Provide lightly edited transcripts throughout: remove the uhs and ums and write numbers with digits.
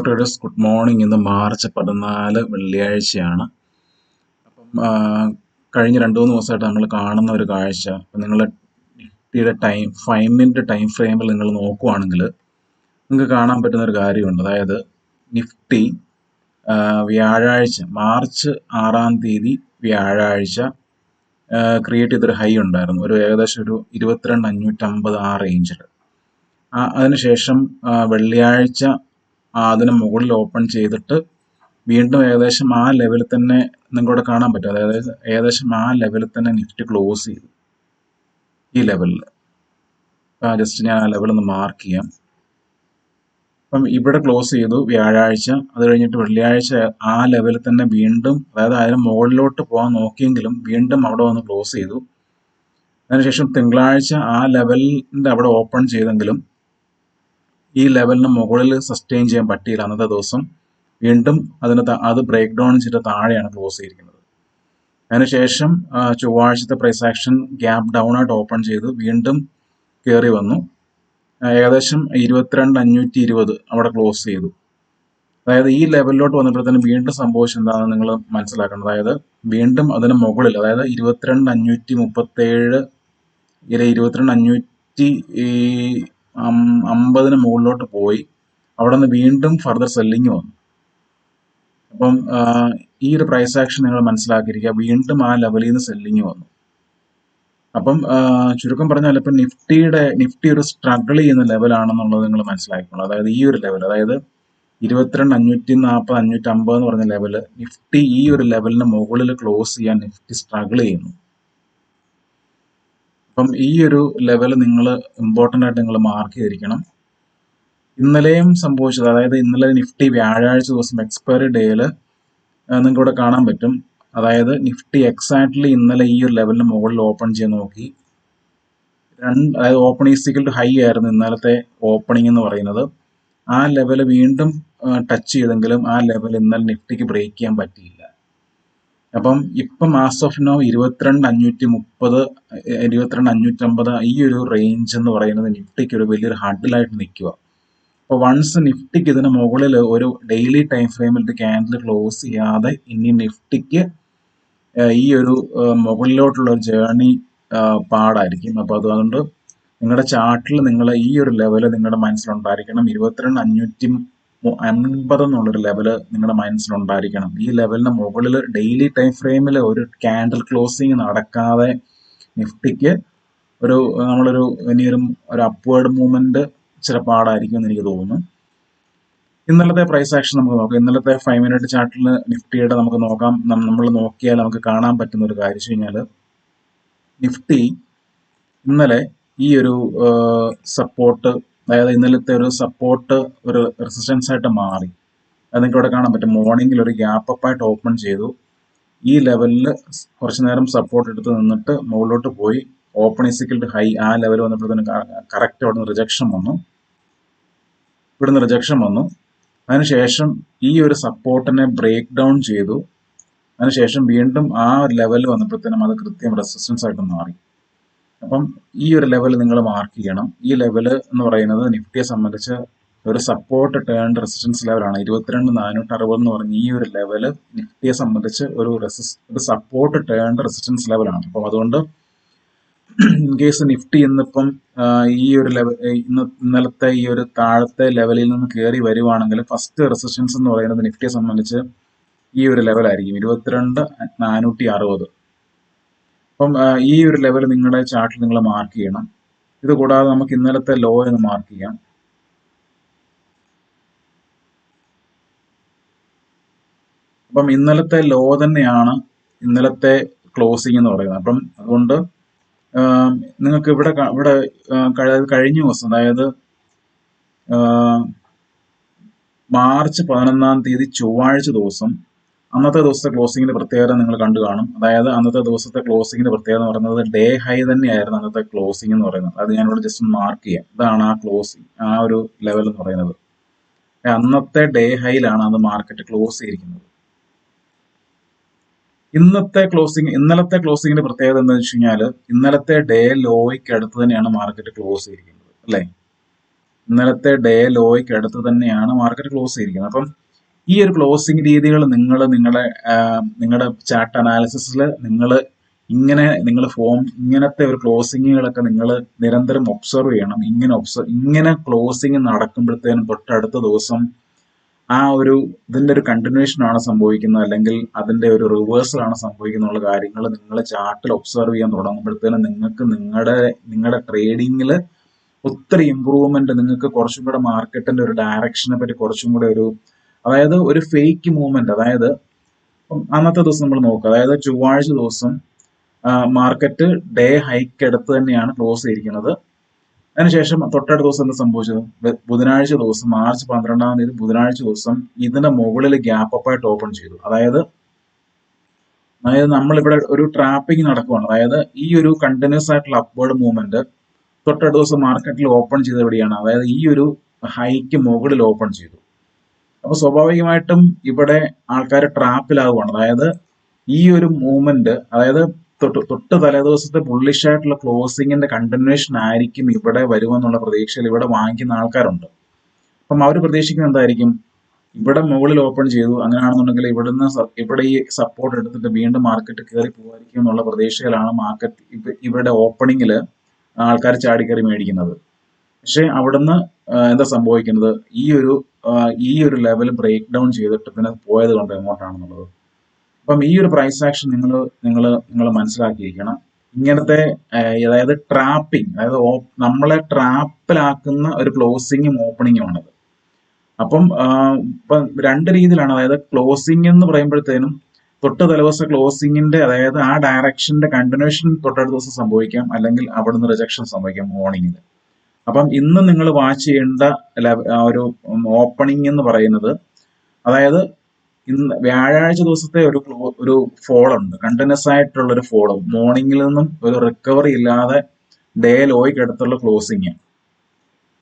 Traders good morning. ഇന്ന് March 14 വെള്ളിയാഴ്ചയാണ്. കഴിഞ്ഞ 2-3 ദിവസമായിട്ട് നമ്മൾ കാണുന്ന ഒരു കാഴ്ച, നിങ്ങൾ നിഫ്റ്റിയുടെ 5 മിനിറ്റ് ടൈം ഫ്രെയിമിൽ നിങ്ങൾ നോക്കുവാണെങ്കിൽ നിങ്ങൾക്ക് കാണാൻ പറ്റുന്ന ഒരു കാര്യമുണ്ട്. അതായത് നിഫ്റ്റി വ്യാഴാഴ്ച മാർച്ച് 6 വ്യാഴാഴ്ച ക്രിയേറ്റ് ചെയ്തൊരു ഹൈ ഉണ്ടായിരുന്നു, ഏകദേശം ഒരു 22,550 ആ റേഞ്ചിൽ. അതിനുശേഷം വെള്ളിയാഴ്ച അതിന് മുകളിൽ ഓപ്പൺ ചെയ്തിട്ട് വീണ്ടും ഏകദേശം ആ ലെവലിൽ തന്നെ നിങ്ങൾക്കിവിടെ കാണാൻ പറ്റും. അതായത് ഏകദേശം ആ ലെവലിൽ തന്നെ നിഫ്റ്റി ക്ലോസ് ചെയ്തു. ഈ ലെവലിൽ ജസ്റ്റ് ഞാൻ ആ ലെവൽ ഒന്ന് മാർക്ക് ചെയ്യാം. അപ്പം ഇവിടെ ക്ലോസ് ചെയ്തു വ്യാഴാഴ്ച. അത് കഴിഞ്ഞിട്ട് വെള്ളിയാഴ്ച ആ ലെവലിൽ തന്നെ വീണ്ടും, അതായത് അതിന് മുകളിലോട്ട് പോകാൻ നോക്കിയെങ്കിലും വീണ്ടും അവിടെ വന്ന് ക്ലോസ് ചെയ്തു. അതിനുശേഷം തിങ്കളാഴ്ച ആ ലെവലിൻ്റെ അവിടെ ഓപ്പൺ ചെയ്തെങ്കിലും ഈ ലെവലിന് മുകളിൽ സസ്റ്റെയിൻ ചെയ്യാൻ പറ്റിയില്ല. അന്നത്തെ ദിവസം വീണ്ടും അത് ബ്രേക്ക് ഡൗൺ ചെയ്ത താഴെയാണ് ക്ലോസ് ചെയ്തിരിക്കുന്നത്. അതിനുശേഷം ചൊവ്വാഴ്ചത്തെ പ്രൈസ് ആക്ഷൻ ഗ്യാപ്പ് ഡൗൺ ആയിട്ട് ഓപ്പൺ ചെയ്ത് വീണ്ടും കയറി വന്നു. ഏകദേശം 22,520 അവിടെ ക്ലോസ് ചെയ്തു. അതായത് ഈ ലെവലിലോട്ട് വന്നപ്പോഴത്തേനും വീണ്ടും സംഭവിച്ചത് എന്താണെന്ന് നിങ്ങൾ മനസ്സിലാക്കണം. അതായത് വീണ്ടും അതിന് മുകളിൽ, അതായത് 22,537 22,550 മുകളിലോട്ട് പോയി. അവിടെ നിന്ന് വീണ്ടും ഫർദർ സെല്ലിങ് വന്നു. അപ്പം ഈ ഒരു പ്രൈസ് ആക്ഷൻ നിങ്ങൾ മനസ്സിലാക്കിയിരിക്കുക. വീണ്ടും ആ ലെവലിൽ നിന്ന് സെല്ലിങ് വന്നു. അപ്പം ചുരുക്കം പറഞ്ഞാൽ ഇപ്പം നിഫ്റ്റി ഒരു സ്ട്രഗിൾ ചെയ്യുന്ന ലെവലാണെന്നുള്ളത് നിങ്ങൾ മനസ്സിലാക്കിക്കോളൂ. അതായത് ഈ ഒരു ലെവൽ, അതായത് 22,540 550 എന്ന് പറഞ്ഞ ലെവല്, നിഫ്റ്റി ഈ ഒരു ലെവലിന് മുകളിൽ ക്ലോസ് ചെയ്യാൻ നിഫ്റ്റി സ്ട്രഗിൾ ചെയ്യുന്നു. അപ്പം ഈ ഒരു ലെവൽ നിങ്ങൾ ഇമ്പോർട്ടൻ്റ് ആയിട്ട് നിങ്ങൾ മാർക്ക് ചെയ്തിരിക്കണം. ഇന്നലെയും സംഭവിച്ചത്, അതായത് ഇന്നലെ നിഫ്റ്റി വ്യാഴാഴ്ച ദിവസം എക്സ്പയറി ഡേയിൽ നിങ്ങൾക്ക് ഇവിടെ കാണാൻ പറ്റും. അതായത് നിഫ്റ്റി എക്സാക്ട്ലി ഇന്നലെ ഈ ഒരു ലെവലിന് മുകളിൽ ഓപ്പൺ ചെയ്യാൻ നോക്കി. അതായത് ഓപ്പൺ ഈസിക്കൽ ടു ഹൈ ആയിരുന്നു ഇന്നലത്തെ ഓപ്പണിംഗ് എന്ന് പറയുന്നത്. ആ ലെവൽ വീണ്ടും ടച്ച് ചെയ്തെങ്കിലും ആ ലെവൽ ഇന്നലെ നിഫ്റ്റിക്ക് ബ്രേക്ക് ചെയ്യാൻ പറ്റിയില്ല. അപ്പം ഇപ്പം ആസ് ഓഫ് നോ 22,530 22,550 ഈ ഒരു റേഞ്ച് എന്ന് പറയുന്നത് നിഫ്റ്റിക്ക് ഒരു വലിയൊരു ഹഡിലായിട്ട് നിൽക്കുക. അപ്പോൾ വൺസ് നിഫ്റ്റിക്ക് ഇതിന് മുകളിൽ ഒരു ഡെയിലി ടൈം ഫ്രെയിമിൽ ക്യാൻഡിൽ ക്ലോസ് ചെയ്യാതെ ഇനി നിഫ്റ്റിക്ക് ഈ ഒരു മുകളിലോട്ടുള്ള ഒരു ജേർണി പാടായിരിക്കും. അപ്പോൾ അതുകൊണ്ട് നിങ്ങളുടെ ചാർട്ടിൽ നിങ്ങൾ ഈ ഒരു ലെവല് നിങ്ങളുടെ മനസ്സിലുണ്ടായിരിക്കണം. 22,550 എന്നുള്ളൊരു ലെവല് നിങ്ങളുടെ മനസ്സിലുണ്ടായിരിക്കണം. ഈ ലെവലിന് മുകളിൽ ഡെയിലി ടൈം ഫ്രെയിമിൽ ഒരു ക്യാൻഡിൽ ക്ലോസിങ് നടക്കാതെ നിഫ്റ്റിക്ക് നമ്മളൊരു ഇനിയൊരു അപ്വേർഡ് മൂവ്മെന്റ് ഇച്ചിരി പാടായിരിക്കും എന്ന് എനിക്ക് തോന്നുന്നു. ഇന്നലത്തെ പ്രൈസ് ആക്ഷൻ നമുക്ക് നോക്കാം. ഇന്നലത്തെ 5 മിനിറ്റ് ചാർട്ടിൽ നിഫ്റ്റിയുടെ നമുക്ക് നോക്കാം. നമ്മൾ നോക്കിയാൽ നമുക്ക് കാണാൻ പറ്റുന്ന ഒരു കാര്യം വെച്ച് കഴിഞ്ഞാൽ, നിഫ്റ്റി ഇന്നലെ ഈ ഒരു സപ്പോർട്ട്, അതായത് ഇന്നലത്തെ ഒരു സപ്പോർട്ട് ഒരു റെസിസ്റ്റൻസ് ആയിട്ട് മാറി. അത് നിങ്ങൾക്ക് ഇവിടെ കാണാൻ പറ്റും. മോർണിംഗിൽ ഒരു ഗ്യാപ്പ് അപ്പ് ആയിട്ട് ഓപ്പൺ ചെയ്തു. ഈ ലെവലിൽ കുറച്ചു നേരം സപ്പോർട്ട് എടുത്ത് നിന്നിട്ട് മുകളിലോട്ട് പോയി. ഓപ്പൺ ഈസിക്കൽ ടു ഹൈ ആ ലെവൽ വന്നപ്പോഴത്തേന് കറക്റ്റ് അവിടെ നിന്ന് റിജക്ഷൻ വന്നു. ഇവിടുന്ന് റിജക്ഷൻ വന്നു. അതിനുശേഷം ഈ ഒരു സപ്പോർട്ടിനെ ബ്രേക്ക് ഡൗൺ ചെയ്തു. അതിനുശേഷം വീണ്ടും ആ ലെവൽ വന്നപ്പോഴത്തേനും അത് കൃത്യം റെസിസ്റ്റൻസ് ആയിട്ട് മാറി. അപ്പം ഈ ഒരു ലെവൽ നിങ്ങൾ മാർക്ക് ചെയ്യണം. ഈ ലെവൽ എന്ന് പറയുന്നത് നിഫ്റ്റിയെ സംബന്ധിച്ച് ഒരു സപ്പോർട്ട് ടേൺഡ് റെസിസ്റ്റൻസ് ലെവലാണ്. 22,460 എന്ന് പറഞ്ഞ ഈ ഒരു ലെവല് നിഫ്റ്റിയെ സംബന്ധിച്ച് ഒരു സപ്പോർട്ട് ടേൺഡ് റെസിസ്റ്റൻസ് ലെവലാണ്. അപ്പം അതുകൊണ്ട് ഇൻ കേസ് നിഫ്റ്റി ഇന്നിപ്പം ഈ ഒരു ലെവൽ ഇന്നലത്തെ ഈ ഒരു താഴത്തെ ലെവലിൽ നിന്ന് കയറി വരുവാണെങ്കിൽ ഫസ്റ്റ് റെസിസ്റ്റൻസ് എന്ന് പറയുന്നത് നിഫ്റ്റിയെ സംബന്ധിച്ച് ഈ ഒരു ലെവലായിരിക്കും, 22,460. അപ്പം ഈ ഒരു ലെവൽ നിങ്ങളുടെ ചാർട്ടിൽ നിങ്ങൾ മാർക്ക് ചെയ്യണം. ഇത് കൂടാതെ നമുക്ക് ഇന്നലത്തെ ലോ എന്ന് മാർക്ക് ചെയ്യാം. അപ്പം ഇന്നലത്തെ ലോ തന്നെയാണ് ഇന്നലത്തെ ക്ലോസിംഗ് എന്ന് പറയുന്നത്. അപ്പം അതുകൊണ്ട് നിങ്ങൾക്ക് ഇവിടെ കഴിഞ്ഞ ദിവസം, അതായത് മാർച്ച് 11 ചൊവ്വാഴ്ച ദിവസം, അന്നത്തെ ദിവസത്തെ ക്ലോസിങ്ങിന്റെ പ്രത്യേകത നിങ്ങൾ കണ്ടു കാണും. അതായത് അന്നത്തെ ദിവസത്തെ ക്ലോസിങ്ങിന്റെ പ്രത്യേകത എന്ന് പറയുന്നത് ഡേ ഹൈ തന്നെയായിരുന്നു അന്നത്തെ ക്ലോസിംഗ് എന്ന് പറയുന്നത്. അത് ഞാനിവിടെ ജസ്റ്റ് മാർക്ക് ചെയ്യാം. ഇതാണ് ആ ക്ലോസിംഗ്, ആ ഒരു ലെവൽ എന്ന് പറയുന്നത്. അന്നത്തെ ഡേ ഹൈയിലാണ് അത് മാർക്കറ്റ് ക്ലോസ് ചെയ്തിരിക്കുന്നത്. ഇന്നലത്തെ ക്ലോസിങ്ങിന്റെ പ്രത്യേകത എന്താണെന്ന് വെച്ച് കഴിഞ്ഞാൽ, ഇന്നലത്തെ ഡേ ലോയ്ക്ക് അടുത്ത് തന്നെയാണ് മാർക്കറ്റ് ക്ലോസ് ചെയ്തിരിക്കുന്നത്, അല്ലേ? ഇന്നലത്തെ ഡേ ലോയ്ക്ക് അടുത്ത് തന്നെയാണ് മാർക്കറ്റ് ക്ലോസ് ചെയ്തിരിക്കുന്നത്. അപ്പം ഈ ഒരു ക്ലോസിംഗ് രീതികൾ നിങ്ങളുടെ ചാർട്ട് അനാലിസിസിൽ നിങ്ങൾ ഇങ്ങനത്തെ ഒരു ക്ലോസിങ്ങുകളൊക്കെ നിങ്ങൾ നിരന്തരം ഒബ്സർവ് ചെയ്യണം. ഇങ്ങനെ ക്ലോസിംഗ് നടക്കുമ്പോഴത്തേനും തൊട്ടടുത്ത ദിവസം ഇതിന്റെ ഒരു കണ്ടിന്യൂഷൻ ആണ് സംഭവിക്കുന്നത്, അല്ലെങ്കിൽ അതിന്റെ ഒരു റിവേഴ്സൽ ആണ് സംഭവിക്കുന്ന കാര്യങ്ങൾ നിങ്ങൾ ചാർട്ടിൽ ഒബ്സർവ് ചെയ്യാൻ തുടങ്ങുമ്പോഴത്തേനും നിങ്ങൾക്ക് നിങ്ങളുടെ ട്രേഡിങ്ങിൽ ഒത്തിരി ഇമ്പ്രൂവ്മെന്റ്, നിങ്ങൾക്ക് കുറച്ചും കൂടെ മാർക്കറ്റിന്റെ ഒരു ഡയറക്ഷനെ പറ്റി കുറച്ചും കൂടെ അതായത് ഒരു ഫേക്ക് മൂവ്മെന്റ്, അതായത് അന്നത്തെ ദിവസം നമ്മൾ നോക്കുക, അതായത് ചൊവ്വാഴ്ച ദിവസം മാർക്കറ്റ് ഡേ ഹൈക്ക് എടുത്ത് തന്നെയാണ് ക്ലോസ് ചെയ്തിരിക്കുന്നത്. അതിനുശേഷം തൊട്ടടുത്ത ദിവസം എന്താ സംഭവിച്ചത്? ബുധനാഴ്ച ദിവസം മാർച്ച് 12-ാം തീയതി ബുധനാഴ്ച ദിവസം ഇതിന്റെ മുകളിൽ ഗ്യാപ്പ് അപ്പായിട്ട് ഓപ്പൺ ചെയ്തു. അതായത് നമ്മളിവിടെ ഒരു ട്രാപ്പിംഗ് നടക്കുകയാണ്. അതായത് ഈ ഒരു കണ്ടിന്യൂസ് ആയിട്ടുള്ള അപ്വേർഡ് മൂവ്മെന്റ് തൊട്ടടുത്ത ദിവസം മാർക്കറ്റിൽ ഓപ്പൺ ചെയ്ത് എവിടെയാണ്? അതായത് ഈ ഒരു ഹൈക്ക് മുകളിൽ ഓപ്പൺ ചെയ്തു. അപ്പൊ സ്വാഭാവികമായിട്ടും ഇവിടെ ആൾക്കാർ ട്രാപ്പിലാവുകയാണ്. അതായത് ഈ ഒരു മൂവ്മെന്റ്, അതായത് തൊട്ട് തലേദിവസത്തെ ബുള്ളിഷ് ആയിട്ടുള്ള ക്ലോസിംഗിന്റെ കണ്ടിന്യൂഷൻ ആയിരിക്കും ഇവിടെ വരുമെന്നുള്ള പ്രതീക്ഷയിൽ ഇവിടെ വാങ്ങിക്കുന്ന ആൾക്കാരുണ്ട്. അപ്പം അവർ പ്രതീക്ഷിക്കുന്നത് എന്തായിരിക്കും? ഇവിടെ മുകളിൽ ഓപ്പൺ ചെയ്തു, അങ്ങനെയാണെന്നുണ്ടെങ്കിൽ ഇവിടെ ഈ സപ്പോർട്ട് എടുത്തിട്ട് വീണ്ടും മാർക്കറ്റ് കയറി പോകാതിരിക്കും എന്നുള്ള പ്രതീക്ഷയിലാണ് ഇവിടെ ഓപ്പണിങ്ങിൽ ആൾക്കാർ ചാടിക്കയറി മേടിക്കുന്നത്. പക്ഷെ അവിടുന്ന് എന്താ സംഭവിക്കുന്നത്? ഈ ഒരു ലെവൽ ബ്രേക്ക് ഡൗൺ ചെയ്തിട്ട് പിന്നെ പോയത് കൊണ്ട് എങ്ങോട്ടാണെന്നുള്ളത്. അപ്പം ഈ ഒരു പ്രൈസ് ആക്ഷൻ നിങ്ങൾ മനസ്സിലാക്കിയിരിക്കണം. ഇങ്ങനത്തെ അതായത് ട്രാപ്പിംഗ്, അതായത് നമ്മളെ ട്രാപ്പിലാക്കുന്ന ഒരു ക്ലോസിങ്ങും ഓപ്പണിങ്ങും ആണത്. അപ്പം ഇപ്പം രണ്ട് രീതിയിലാണ്. അതായത് ക്ലോസിംഗ് എന്ന് പറയുമ്പോഴത്തേനും തൊട്ട് തലേദിവസം ക്ലോസിംഗിന്റെ, അതായത് ആ ഡയറക്ഷന്റെ കണ്ടിന്യൂഷൻ തൊട്ടടുത്ത ദിവസം സംഭവിക്കാം, അല്ലെങ്കിൽ അവിടുന്ന് റിജക്ഷൻ സംഭവിക്കാം മോർണിംഗിൽ. അപ്പം ഇന്ന് നിങ്ങൾ വാച്ച് ചെയ്യേണ്ട ഓപ്പണിംഗ് എന്ന് പറയുന്നത്, അതായത് ഇന്ന് വ്യാഴാഴ്ച ദിവസത്തെ ഒരു ഫോൾ ഉണ്ട്, കണ്ടിന്യൂസ് ആയിട്ടുള്ള ഒരു ഫോളോ, മോർണിംഗിൽ നിന്നും ഒരു റിക്കവറി ഇല്ലാതെ ഡേ ലോയ്ക്ക് അടുത്തുള്ള ക്ലോസിങ്.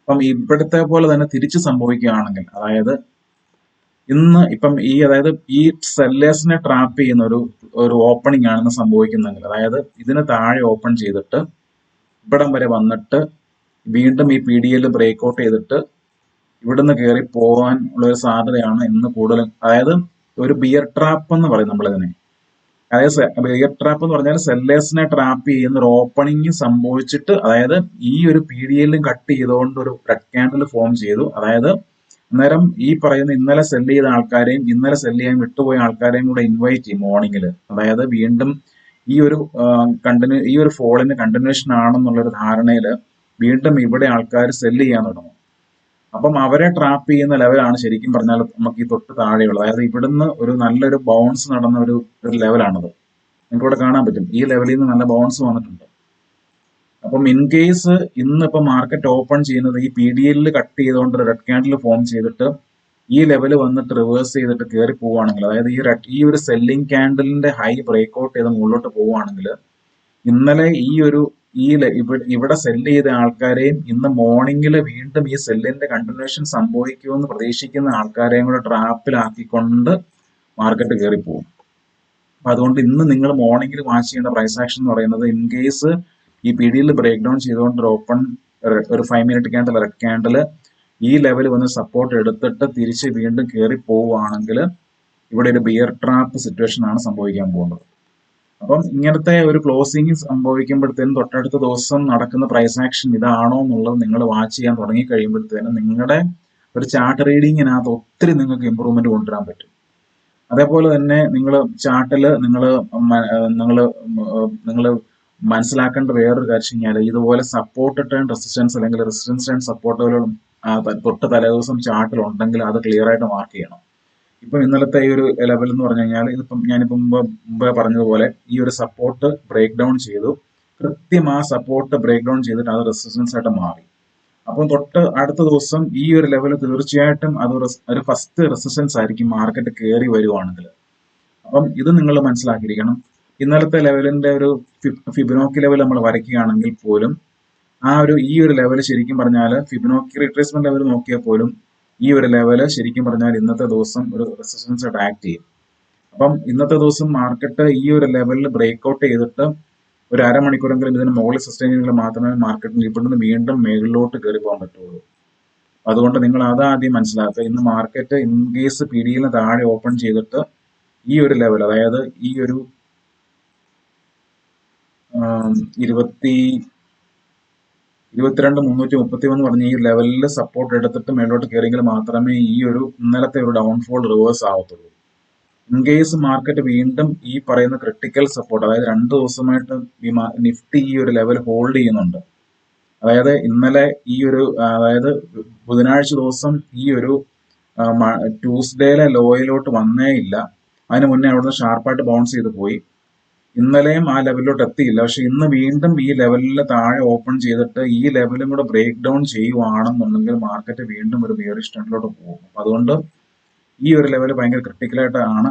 അപ്പം ഇവിടുത്തെ പോലെ തന്നെ തിരിച്ച് സംഭവിക്കുകയാണെങ്കിൽ, അതായത് ഇന്ന് ഇപ്പം ഈ സെല്ലേഴ്സിനെ ട്രാപ്പ് ചെയ്യുന്ന ഒരു ഓപ്പണിംഗ് ആണെന്ന് സംഭവിക്കുന്നെങ്കിൽ, അതായത് ഇതിന് താഴെ ഓപ്പൺ ചെയ്തിട്ട് ഇവിടം വരെ വന്നിട്ട് വീണ്ടും ഈ PDL ബ്രേക്ക് ഔട്ട് ചെയ്തിട്ട് ഇവിടുന്ന് കയറി പോകാൻ ഉള്ള ഒരു സാധ്യതയാണ് ഇന്ന് കൂടുതലും. അതായത് ഒരു ബിയർ ട്രാപ്പ് എന്ന് പറയും നമ്മളിതിനെ. അതായത് ബിയർ ട്രാപ്പ് എന്ന് പറഞ്ഞാൽ സെല്ലേഴ്സിനെ ട്രാപ്പ് ചെയ്യുന്ന ഒരു ഓപ്പണിംഗ് സംഭവിച്ചിട്ട്, അതായത് ഈ ഒരു PDL കട്ട് ചെയ്തുകൊണ്ട് ഒരു റെഡ് ക്യാൻഡിൽ ഫോം ചെയ്തു. അതായത് അന്നേരം ഈ പറയുന്ന ഇന്നലെ സെല്ല് ചെയ്ത ആൾക്കാരെയും ഇന്നലെ സെല്ല് ചെയ്യാൻ വിട്ടുപോയ ആൾക്കാരെയും കൂടെ ഇൻവൈറ്റ് ചെയ്യും മോർണിംഗിൽ. അതായത് വീണ്ടും ഈ ഒരു ഫോളിന് കണ്ടിന്യൂഷൻ ആണെന്നുള്ളൊരു ധാരണയിൽ വീണ്ടും ഇവിടെ ആൾക്കാർ സെല്ല് ചെയ്യാൻ തുടങ്ങും. അപ്പം അവരെ ട്രാപ്പ് ചെയ്യുന്ന ലെവലാണ് ശരിക്കും പറഞ്ഞാൽ നമുക്ക് ഈ തൊട്ട് താഴെയുള്ളത്. അതായത് ഇവിടുന്ന് ഒരു നല്ലൊരു ബൗൺസ് നടന്ന ഒരു ലെവലാണത്. നിങ്ങൾക്ക് ഇവിടെ കാണാൻ പറ്റും, ഈ ലെവലിൽ നിന്ന് നല്ല ബൗൺസ് വന്നിട്ടുണ്ട്. അപ്പം ഇൻ കേസ് ഇന്നിപ്പോൾ മാർക്കറ്റ് ഓപ്പൺ ചെയ്യുന്നത് ഈ PDL കട്ട് ചെയ്തുകൊണ്ട് റെഡ് ക്യാൻഡിൽ ഫോം ചെയ്തിട്ട് ഈ ലെവൽ വന്നിട്ട് റിവേഴ്സ് ചെയ്തിട്ട് കയറി പോവുകയാണെങ്കിൽ, അതായത് ഈ ഒരു സെല്ലിംഗ് ക്യാൻഡലിന്റെ ഹൈ ബ്രേക്ക് ഔട്ട് ചെയ്ത് മുകളിലോട്ട് പോവുകയാണെങ്കിൽ, ഇന്നലെ ഇവിടെ സെല്ല് ചെയ്ത ആൾക്കാരെയും ഇന്ന് മോർണിംഗിൽ വീണ്ടും ഈ സെല്ലിന്റെ കണ്ടിന്യൂഷൻ സംഭവിക്കുമെന്ന് പ്രതീക്ഷിക്കുന്ന ആൾക്കാരെയും കൂടെ ട്രാപ്പിലാക്കിക്കൊണ്ട് മാർക്കറ്റ് കയറി പോകും. അപ്പൊ അതുകൊണ്ട് ഇന്ന് നിങ്ങൾ മോർണിംഗിൽ വാച്ച് ചെയ്യേണ്ട പ്രൈസ് ആക്ഷൻ എന്ന് പറയുന്നത്, ഇൻ കേസ് ഈ PDL ബ്രേക്ക് ഡൗൺ ചെയ്തുകൊണ്ട് ഒരു 5 മിനിറ്റ് ക്യാൻഡൽ റെഡ് ക്യാൻഡൽ ഈ ലെവൽ വന്ന് സപ്പോർട്ട് എടുത്തിട്ട് തിരിച്ച് വീണ്ടും കയറി പോവുകയാണെങ്കിൽ ഇവിടെ ഒരു ബിയർ ട്രാപ്പ് സിറ്റുവേഷൻ ആണ് സംഭവിക്കാൻ പോകുന്നത്. അപ്പം ഇങ്ങനത്തെ ഒരു ക്ലോസിംഗ് സംഭവിക്കുമ്പോഴത്തേനും തൊട്ടടുത്ത ദിവസം നടക്കുന്ന പ്രൈസ് ആക്ഷൻ ഇതാണോ എന്നുള്ളത് നിങ്ങൾ വാച്ച് ചെയ്യാൻ തുടങ്ങി കഴിയുമ്പോഴത്തേനും നിങ്ങളുടെ ഒരു ചാർട്ട് റീഡിങ്ങിനകത്ത് ഒത്തിരി നിങ്ങൾക്ക് ഇമ്പ്രൂവ്മെന്റ് കൊണ്ടുവരാൻ പറ്റും. അതേപോലെ തന്നെ നിങ്ങൾ ചാർട്ടിൽ നിങ്ങൾ മനസ്സിലാക്കേണ്ട വേറൊരു കാര്യം കഴിഞ്ഞാൽ, ഇതുപോലെ സപ്പോർട്ട് ടേൺ റെസിസ്റ്റൻസ് അല്ലെങ്കിൽ റെസിസ്റ്റൻസ് ടേൺ സപ്പോർട്ടുകളും തൊട്ട് തലേദിവസം ചാർട്ടിൽ ഉണ്ടെങ്കിൽ അത് ക്ലിയർ ആയിട്ട് മാർക്ക് ചെയ്യണം. ഇപ്പം ഇന്നലത്തെ ഈ ഒരു ലെവൽ എന്ന് പറഞ്ഞു കഴിഞ്ഞാൽ, ഞാനിപ്പം മുമ്പേ പറഞ്ഞതുപോലെ ഈ ഒരു സപ്പോർട്ട് ബ്രേക്ക് ഡൗൺ ചെയ്തു, കൃത്യം ആ സപ്പോർട്ട് ബ്രേക്ക് ഡൗൺ ചെയ്തിട്ട് അത് റെസിസ്റ്റൻസ് ആയിട്ട് മാറി. അപ്പം തൊട്ട് അടുത്ത ദിവസം ഈ ഒരു ലെവൽ തീർച്ചയായിട്ടും അത് ഒരു ഫസ്റ്റ് റെസിസ്റ്റൻസ് ആയിരിക്കും മാർക്കറ്റ് കയറി വരുവാണെങ്കിൽ. അപ്പം ഇത് നിങ്ങൾ മനസ്സിലാക്കിയിരിക്കണം. ഇന്നലത്തെ ലെവലിന്റെ ഒരു ഫിബൊനാച്ചി ലെവൽ നമ്മൾ വരയ്ക്കുകയാണെങ്കിൽ പോലും ഈ ഒരു ലെവൽ ശരിക്കും പറഞ്ഞാൽ ഫിബൊനാച്ചി റിട്രേസ്മെന്റ് ലെവൽ നോക്കിയാൽ പോലും ഈ ഒരു ലെവല് ശരിക്കും പറഞ്ഞാൽ ഇന്നത്തെ ദിവസം ഒരു റെസിസ്റ്റൻസ് ആയിട്ട് ആക്ട് ചെയ്യും. അപ്പം ഇന്നത്തെ ദിവസം മാർക്കറ്റ് ഈ ഒരു ലെവലിൽ ബ്രേക്ക് ഔട്ട് ചെയ്തിട്ട് ഒരു അരമണിക്കൂറെങ്കിലും ഇതിന് മുകളിൽ സസ്റ്റെയിൻ ചെയ്തെങ്കിൽ മാത്രമേ മാർക്കറ്റിന് ഇവിടുന്ന് വീണ്ടും മേളിലോട്ട് കയറി പോകാൻ പറ്റുള്ളൂ. അതുകൊണ്ട് നിങ്ങൾ അതാദ്യം മനസ്സിലാക്കുക. ഇന്ന് മാർക്കറ്റ് ഇൻ കേസ് പി ഡിയിന് താഴെ ഓപ്പൺ ചെയ്തിട്ട് ഈ ഒരു ലെവൽ, അതായത് ഈ ഒരു 22,331 പറഞ്ഞ ഈ ലെവലിൽ സപ്പോർട്ട് എടുത്തിട്ട് മേലോട്ട് കയറിയെങ്കിൽ മാത്രമേ ഈ ഒരു ഇന്നലത്തെ ഒരു ഡൗൺഫോൾ റിവേഴ്സ് ആവത്തുള്ളൂ. ഇൻ കേസ് മാർക്കറ്റ് വീണ്ടും ഈ പറയുന്ന ക്രിട്ടിക്കൽ സപ്പോർട്ട്, അതായത് 2 ദിവസമായിട്ട് നിഫ്റ്റി ഈ ഒരു ലെവൽ ഹോൾഡ് ചെയ്യുന്നുണ്ട്. അതായത് ഇന്നലെ ഈ ഒരു അതായത് ബുധനാഴ്ച ദിവസം ഈ ഒരു ട്യൂസ്ഡേയിലെ ലോയിലോട്ട് വന്നേ ഇല്ല. അതിന് മുന്നേ അവിടുന്ന് ഷാർപ്പായിട്ട് ബൗൺസ് ചെയ്ത് പോയി. ഇന്നലെയും ആ ലെവലിലോട്ട് എത്തിയില്ല. പക്ഷെ ഇന്ന് വീണ്ടും ഈ ലെവലിൽ താഴെ ഓപ്പൺ ചെയ്തിട്ട് ഈ ലെവലും കൂടെ ബ്രേക്ക് ഡൗൺ ചെയ്യുവാണെന്നുണ്ടെങ്കിൽ മാർക്കറ്റ് വീണ്ടും ഒരു ബിയറിഷ് ട്രെൻഡിലോട്ട് പോകും. അപ്പം അതുകൊണ്ട് ഈ ഒരു ലെവൽ ഭയങ്കര ക്രിട്ടിക്കലായിട്ടാണ്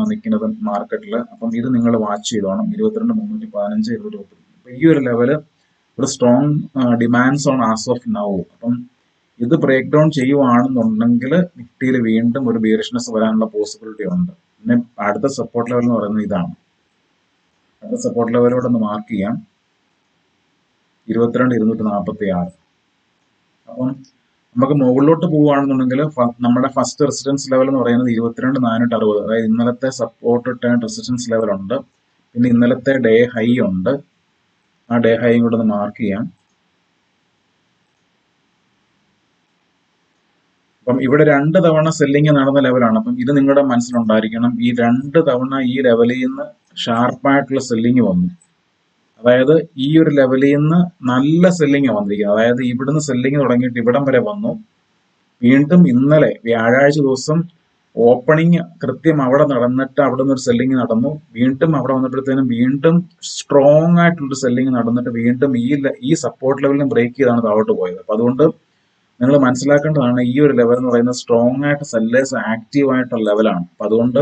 നിൽക്കുന്നത് മാർക്കറ്റിൽ. അപ്പം ഇത് നിങ്ങൾ വാച്ച് ചെയ്തോണം. 22,315, 20. അപ്പം ഈ ഒരു ലെവല് ഒരു strong demand zone as of now. അപ്പം ഇത് ബ്രേക്ക് ഡൗൺ ചെയ്യുവാണെന്നുണ്ടെങ്കിൽ നിഫ്റ്റിയിൽ വീണ്ടും ഒരു ബിയറിഷ്നെസ് വരാനുള്ള പോസിബിലിറ്റി ഉണ്ട്. പിന്നെ അടുത്ത സപ്പോർട്ട് ലെവൽ എന്ന് പറയുന്നത് ഇതാണ്. അടുത്ത സപ്പോർട്ട് ലെവലോട് ഒന്ന് മാർക്ക് ചെയ്യാം, 22,246. അപ്പം നമുക്ക് മുകളിലോട്ട് പോവുകയാണെന്നുണ്ടെങ്കിൽ നമ്മുടെ ഫസ്റ്റ് റെസിസ്റ്റൻസ് ലെവൽ എന്ന് പറയുന്നത് 22,460. അതായത് ഇന്നലത്തെ സപ്പോർട്ട് ടേൺ റെസിസ്റ്റൻസ് ലെവൽ ഉണ്ട്. പിന്നെ ഇന്നലത്തെ ഡേ ഹൈ ഉണ്ട്. ആ ഡേ ഹൈയും കൂടെ ഒന്ന് മാർക്ക് ചെയ്യാം. അപ്പം ഇവിടെ 2 തവണ സെല്ലിങ് നടന്ന ലെവലാണ്. അപ്പം ഇത് നിങ്ങളുടെ മനസ്സിലുണ്ടായിരിക്കണം. ഈ 2 തവണ ഈ ലെവലിൽ നിന്ന് ഷാർപ്പായിട്ടുള്ള സെല്ലിങ് വന്നു. അതായത് ഈ ഒരു ലെവലിൽ നിന്ന് നല്ല സെല്ലിങ് വന്നിരിക്കുന്നത്. അതായത് ഇവിടുന്ന് സെല്ലിങ് തുടങ്ങിയിട്ട് ഇവിടം വരെ വന്നു. വീണ്ടും ഇന്നലെ വ്യാഴാഴ്ച ദിവസം ഓപ്പണിങ് കൃത്യം അവിടെ നടന്നിട്ട് അവിടെ നിന്ന് ഒരു സെല്ലിങ് നടന്നു. വീണ്ടും അവിടെ വന്നപ്പോഴത്തേനും വീണ്ടും സ്ട്രോങ് ആയിട്ടുള്ളൊരു സെല്ലിങ് നടന്നിട്ട് വീണ്ടും ഈ സപ്പോർട്ട് ലെവലിനും ബ്രേക്ക് ചെയ്താണ് താഴോട്ട് പോയത്. അപ്പൊ അതുകൊണ്ട് നിങ്ങൾ മനസ്സിലാക്കേണ്ടതാണ്, ഈ ഒരു ലെവൽ എന്ന് പറയുന്നത് സ്ട്രോങ് ആയിട്ട് സെല്ലേഴ്സ് ആക്റ്റീവ് ആയിട്ടുള്ള ലെവലാണ്. അപ്പൊ അതുകൊണ്ട്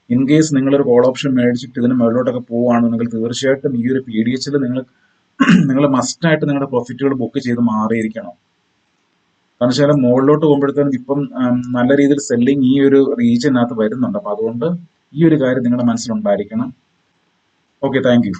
ഇൻ കേസ് നിങ്ങളൊരു കോൾ ഓപ്ഷൻ മേടിച്ചിട്ട് ഇതിന് മുകളിലോട്ടൊക്കെ പോവുകയാണെന്നുണ്ടെങ്കിൽ തീർച്ചയായിട്ടും ഈ ഒരു PDH നിങ്ങൾ മസ്റ്റായിട്ട് നിങ്ങളുടെ പ്രോഫിറ്റുകൾ ബുക്ക് ചെയ്ത് മാറിയിരിക്കണം. കാരണം വെച്ചാൽ മുകളിലോട്ട് പോകുമ്പോഴത്തേനും ഇപ്പം നല്ല രീതിയിൽ സെല്ലിങ് ഈ ഒരു റീജിയനകത്ത് വരുന്നുണ്ട്. അപ്പൊ അതുകൊണ്ട് ഈ ഒരു കാര്യം നിങ്ങളുടെ മനസ്സിലുണ്ടായിരിക്കണം. Okay, thank you.